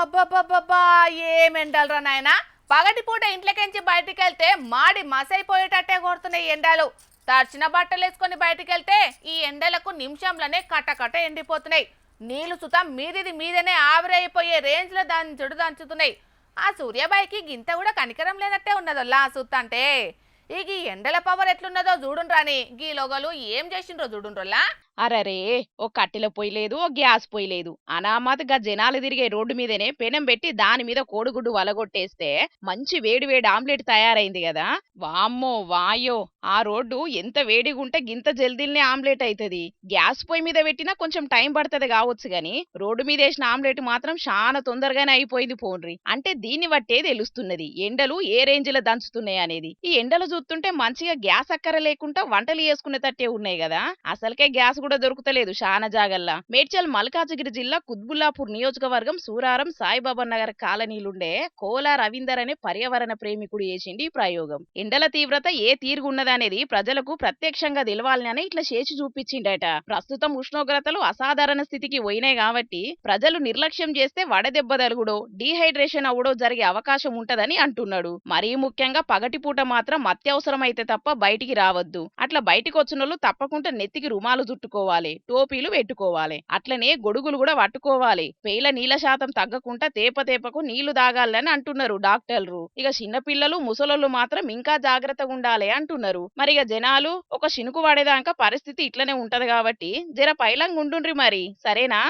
అబ్బబ్బబ్బబ్బా! ఏం ఎండలురా నాయనా. పగటిపూట ఇంట్లోకించి బయటికెళ్తే మాడి మసైపోయేటట్టే కొడుతున్నాయి ఎండలు. తడిచిన బట్టలేసుకొని బయటికెళ్తే ఈ ఎండలకు నిమిషంలోనే కట్టకట్ట ఎండిపోతున్నాయి. నీళ్లు సుతా మీదిది మీదనే ఆవిరైపోయే రేంజ్లో దంచుతున్నాయి. ఆ సూర్యబాయికి గింత కూడా కనికరం లేనట్టే ఉన్నదల్లా సుత్తంటే. ఇక ఈ ఎండల పవర్ ఎట్లున్నదో చూడుండ్రాని గీ లొగలు ఏం చేసిండ్రో చూడుండ్రోలా. అరరే, ఓ కట్టెల పొయ్యి లేదు, ఓ గ్యాస్ పొయ్యి లేదు. అనామతగా జనాలు తిరిగే రోడ్డు మీదనే పెనం పెట్టి దాని మీద కోడిగుడ్డు వలగొట్టేస్తే మంచి వేడి వేడి ఆమ్లెట్ తయారైంది కదా. వామ్మో వాయో, ఆ రోడ్డు ఎంత వేడిగుంటే గింత జల్దీల్నే ఆమ్లెట్ అవుతుంది. గ్యాస్ పొయ్యి మీద పెట్టినా కొంచెం టైం పడుతుంది కావచ్చు గాని రోడ్డు మీద వేసిన ఆమ్లెట్ మాత్రం చాలా తొందరగానే అయిపోయింది పోన్రి. అంటే దీన్ని బట్టే తెలుస్తున్నది ఎండలు ఏ రేంజ్ లో దంచుతున్నాయి అనేది. ఈ ఎండలు చూస్తుంటే మంచిగా గ్యాస్ అక్కర లేకుండా వంటలు చేసుకునేటట్టే ఉన్నాయి కదా. అసలుకే గ్యాస్ కూడా దొరుకుతలేదు శానా జాగల్లా. మేడ్చల్ మల్కాజిగిరి జిల్లా కుత్బుల్లాపూర్ నియోజకవర్గం సూరారం సాయిబాబా నగర్ కాలనీలుండే కోలా రవీందర్ అనే పర్యావరణ ప్రేమికుడు చేసిండి ఈ ప్రయోగం. ఎండల తీవ్రత ఏ తీరుగున్నదనేది ప్రజలకు ప్రత్యక్షంగా తెలవాలని ఇట్లా చేసి చూపించిండట. ప్రస్తుతం ఉష్ణోగ్రతలు అసాధారణ స్థితికి పోయినాయి కాబట్టి ప్రజలు నిర్లక్ష్యం చేస్తే వడదెబ్బ తలుగుడో డీహైడ్రేషన్ అవడో జరిగే అవకాశం ఉంటదని అంటున్నాడు. మరీ ముఖ్యంగా పగటిపూట మాత్రం అత్యవసరమైతే తప్ప బయటికి రావద్దు. అట్లా బయటికి వచ్చినోళ్ళు తప్పకుండా నెత్తికి రుమాలు చుట్టుకోవాలి, టోపీలు పెట్టుకోవాలి. అట్లనే గొడుగులు కూడా పట్టుకోవాలి. పేల నీళ్ల శాతం తగ్గకుండా తేపకు నీళ్లు తాగాలని అంటున్నారు డాక్టర్లు. ఇక చిన్నపిల్లలు ముసలోళ్ళు మాత్రం ఇంకా జాగ్రత్తగా ఉండాలి అంటున్నారు. మరి ఇక జనాలు ఒక శినుకు పడేదాకా పరిస్థితి ఇట్లనే ఉంటది కాబట్టి జర పైలంగా ఉండుండ్రి మరి, సరేనా?